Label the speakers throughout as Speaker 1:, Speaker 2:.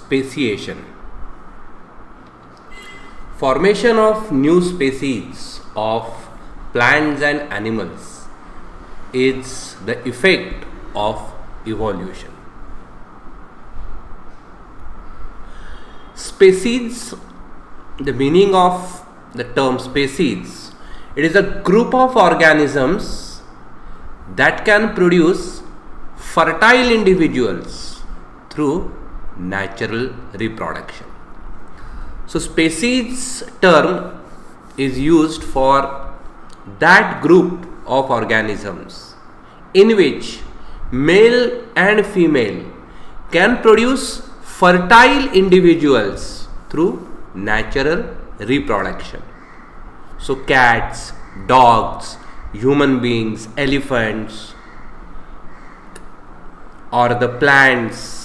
Speaker 1: Speciation. Formation of new species of plants and animals is the effect of evolution. Species, the meaning of the term species, it is a group of organisms that can produce fertile individuals through natural reproduction. So species term is used for that group of organisms in which male and female can produce fertile individuals through natural reproduction. So cats, dogs, human beings, elephants, or the plants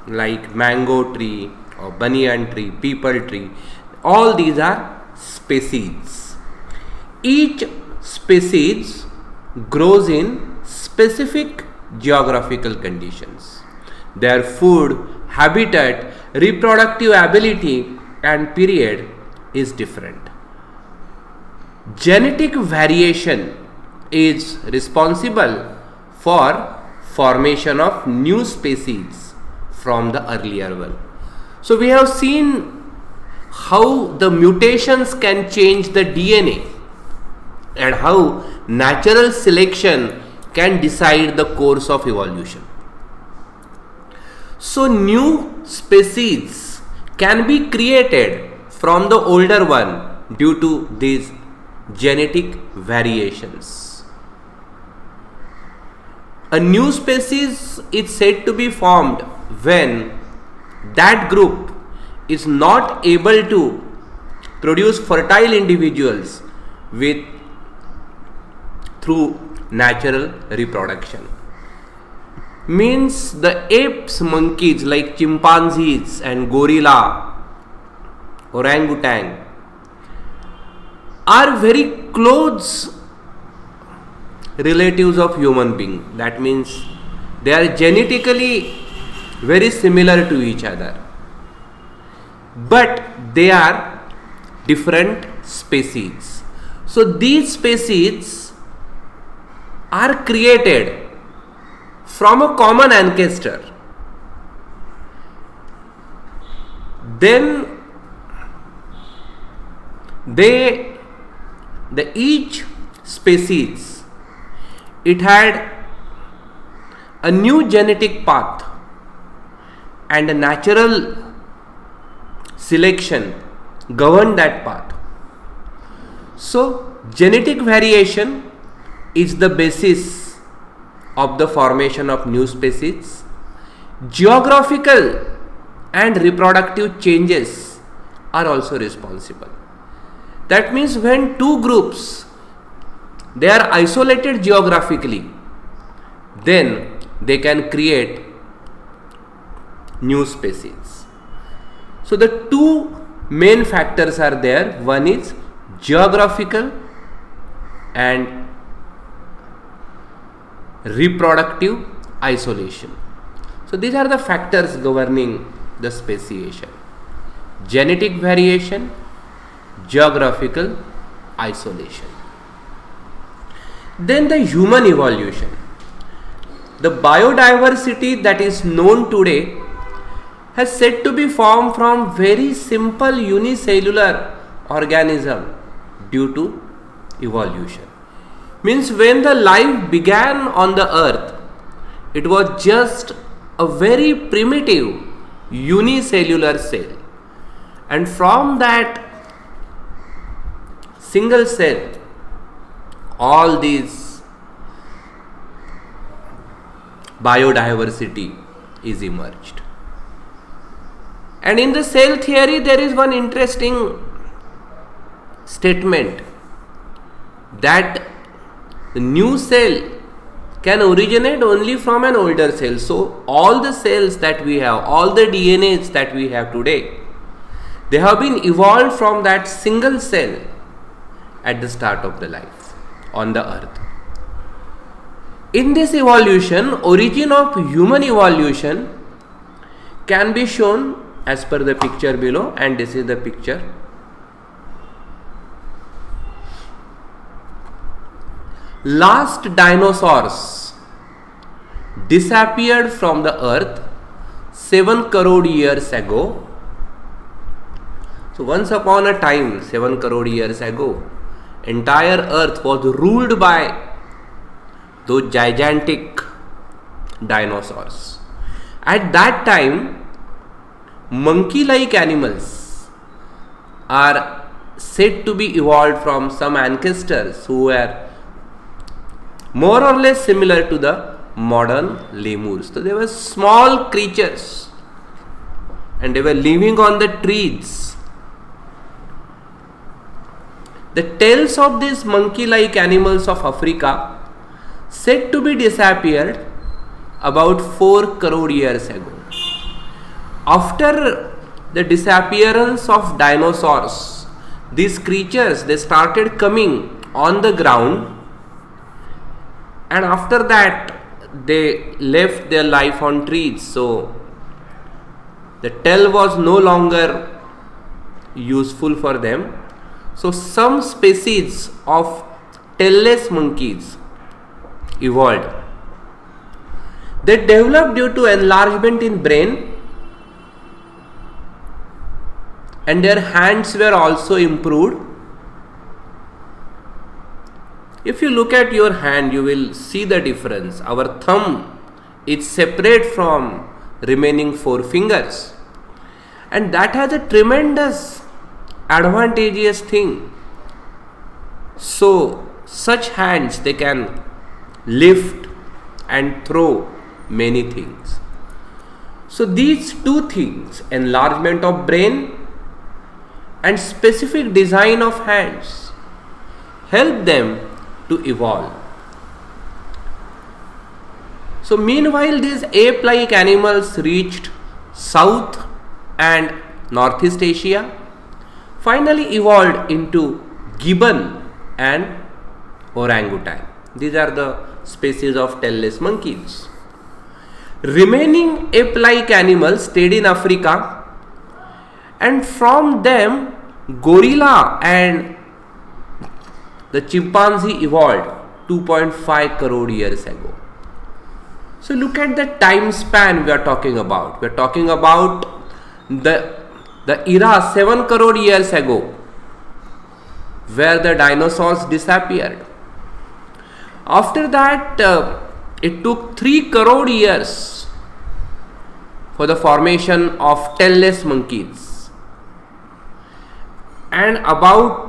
Speaker 1: like mango tree or banyan tree, peepal tree, all these are species. Each species grows in specific geographical conditions. Their food, habitat, reproductive ability and period is different. Genetic variation is responsible for formation of new species from the earlier one. So we have seen how the mutations can change the DNA and how natural selection can decide the course of evolution. So new species can be created from the older one due to these genetic variations. A new species is said to be formed when that group is not able to produce fertile individuals through natural reproduction. Means the apes, monkeys like chimpanzees and gorilla, orangutan are very close relatives of human being. That means they are genetically very similar to each other, but they are different species. So these species are created from a common ancestor. Then each species, it had a new genetic path and a natural selection governed that path. So genetic variation is the basis of the formation of new species. Geographical and reproductive changes are also responsible. That means when two groups, they are isolated geographically, then they can create new species. So the two main factors are there. One is geographical and reproductive isolation. So these are the factors governing the speciation: genetic variation, geographical isolation. Then the human evolution. The biodiversity that is known today has said to be formed from very simple unicellular organism due to evolution. Means when the life began on the earth, it was just a very primitive unicellular cell, and from that single cell all these biodiversity is emerged. And in the cell theory there is one interesting statement that the new cell can originate only from an older cell. So all the cells that we have, all the DNAs that we have today, they have been evolved from that single cell at the start of the life on the earth. In this evolution, origin of human evolution can be shown as per the picture below, and this is the picture. Last dinosaurs disappeared from the earth 7 crore years ago. So once upon a time, 7 crore years ago, entire earth was ruled by those gigantic dinosaurs. At that time, monkey-like animals are said to be evolved from some ancestors who were more or less similar to the modern lemurs. So they were small creatures and they were living on the trees. The tails of these monkey-like animals of Africa said to be disappeared about 4 crore years ago. After the disappearance of dinosaurs, these creatures, they started coming on the ground, and after that they left their life on trees. So the tail was no longer useful for them. So some species of tailless monkeys evolved. They developed due to enlargement in brain, and their hands were also improved. If you look at your hand, you will see the difference. Our thumb is separate from remaining 4 fingers, and that has a tremendous advantageous thing. So such hands, they can lift and throw many things. So these two things, enlargement of brain and specific design of hands, help them to evolve. So meanwhile, these ape-like animals reached South and Northeast Asia, finally evolved into gibbon and orangutan. These are the species of tailless monkeys. Remaining ape-like animals stayed in Africa, and from them gorilla and the chimpanzee evolved 2.5 crore years ago. So look at the time span we are talking about. We are talking about the era 7 crore years ago, where the dinosaurs disappeared. After that, it took 3 crore years for the formation of tailless monkeys, and about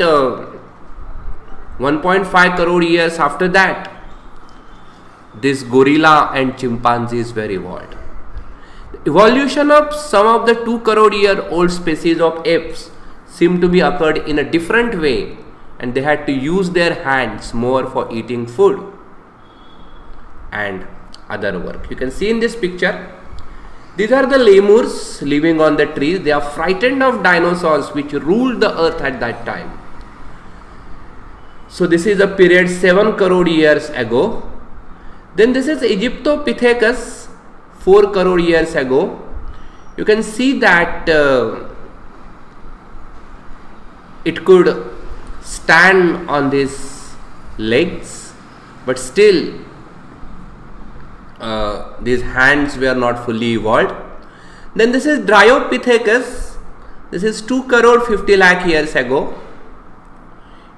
Speaker 1: 1.5 crore years after that, this gorilla and chimpanzees were evolved. The evolution of some of the 2 crore year old species of apes seemed to be occurred in a different way, and they had to use their hands more for eating food and other work. You can see in this picture, these are the lemurs living on the trees. They are frightened of dinosaurs which ruled the earth at that time. So this is a period 7 crore years ago. Then this is Egyptopithecus 4 crore years ago. You can see that it could stand on these legs, but still these hands were not fully evolved. Then this is Dryopithecus. This is 2 crore 50 lakh years ago.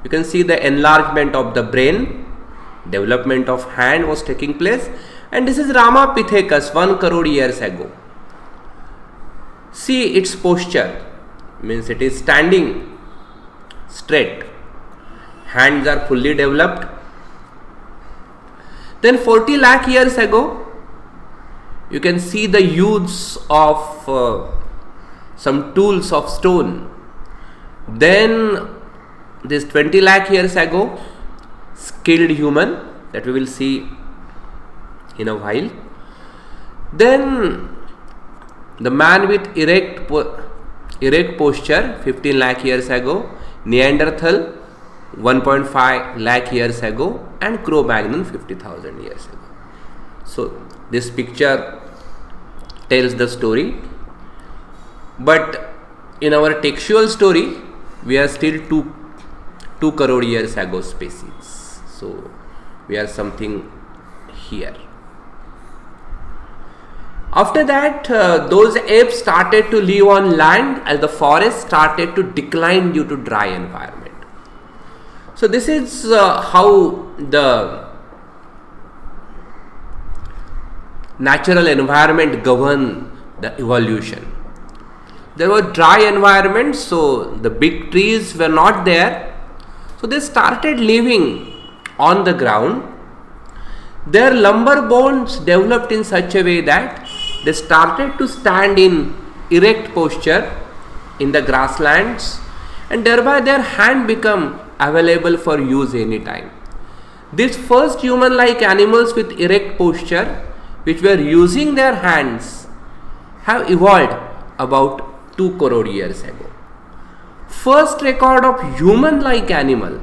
Speaker 1: You can see the enlargement of the brain, development of hand was taking place. And this is Ramapithecus 1 crore years ago. See its posture, means it is standing straight, hands are fully developed. Then 40 lakh years ago, you can see the use of some tools of stone. Then this 20 lakh years ago, skilled human, that we will see in a while. Then the man with erect posture 15 lakh years ago, Neanderthal 1.5 lakh years ago, and Cro-Magnon 50,000 years ago. So this picture tells the story. But in our textual story, we are still 2 crore years ago species. So we are something here. After that, those apes started to live on land as the forest started to decline due to dry environment. So this is how the natural environment govern the evolution. There were dry environments, so the big trees were not there. So they started living on the ground. Their lumbar bones developed in such a way that they started to stand in erect posture in the grasslands, and thereby their hand become available for use anytime. These first human-like animals with erect posture, which were using their hands, have evolved about 2 crore years ago. First record of human-like animal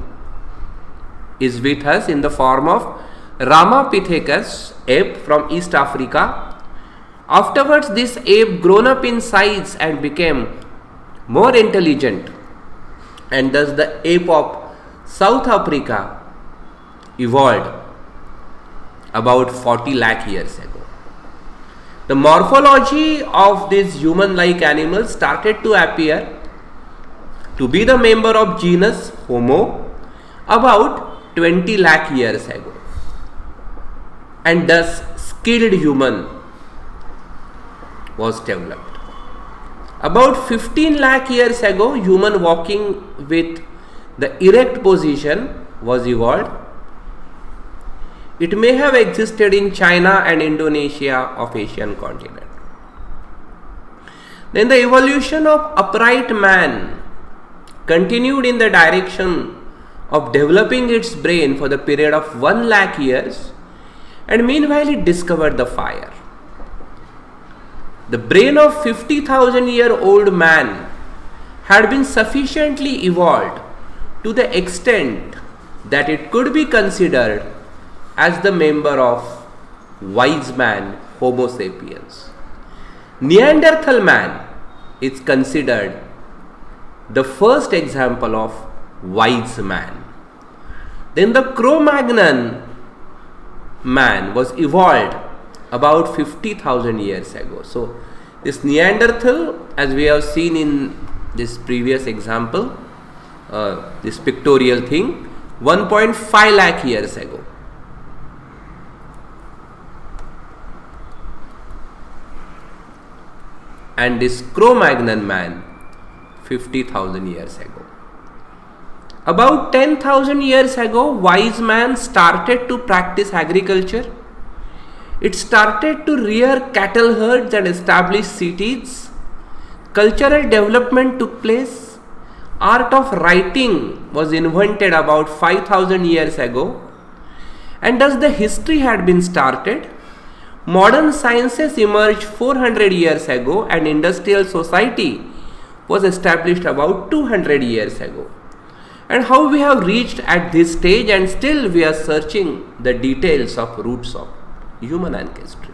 Speaker 1: is with us in the form of Ramapithecus ape from East Africa. Afterwards, this ape grown up in size and became more intelligent, and thus the ape of South Africa evolved about 40 lakh years ago. The morphology of these human-like animals started to appear to be the member of genus Homo about 20 lakh years ago, and thus skilled human was developed. About 15 lakh years ago, human walking with the erect position was evolved. It may have existed in China and Indonesia of Asian continent. Then the evolution of upright man continued in the direction of developing its brain for the period of 1 lakh years, and meanwhile it discovered the fire. The brain of 50,000-year-old man had been sufficiently evolved to the extent that it could be considered as the member of wise man Homo sapiens. Neanderthal man is considered the first example of wise man. Then the Cro-Magnon man was evolved about 50,000 years ago. So this Neanderthal, as we have seen in this previous example, this pictorial thing, 1.5 lakh years ago. And this Cro-Magnon man 50,000 years ago. About 10,000 years ago, wise man started to practice agriculture. It started to rear cattle herds and establish cities. Cultural development took place. Art of writing was invented about 5,000 years ago. And thus the history had been started. Modern sciences emerged 400 years ago, and industrial society was established about 200 years ago. And how we have reached at this stage, and still we are searching the details of roots of human ancestry.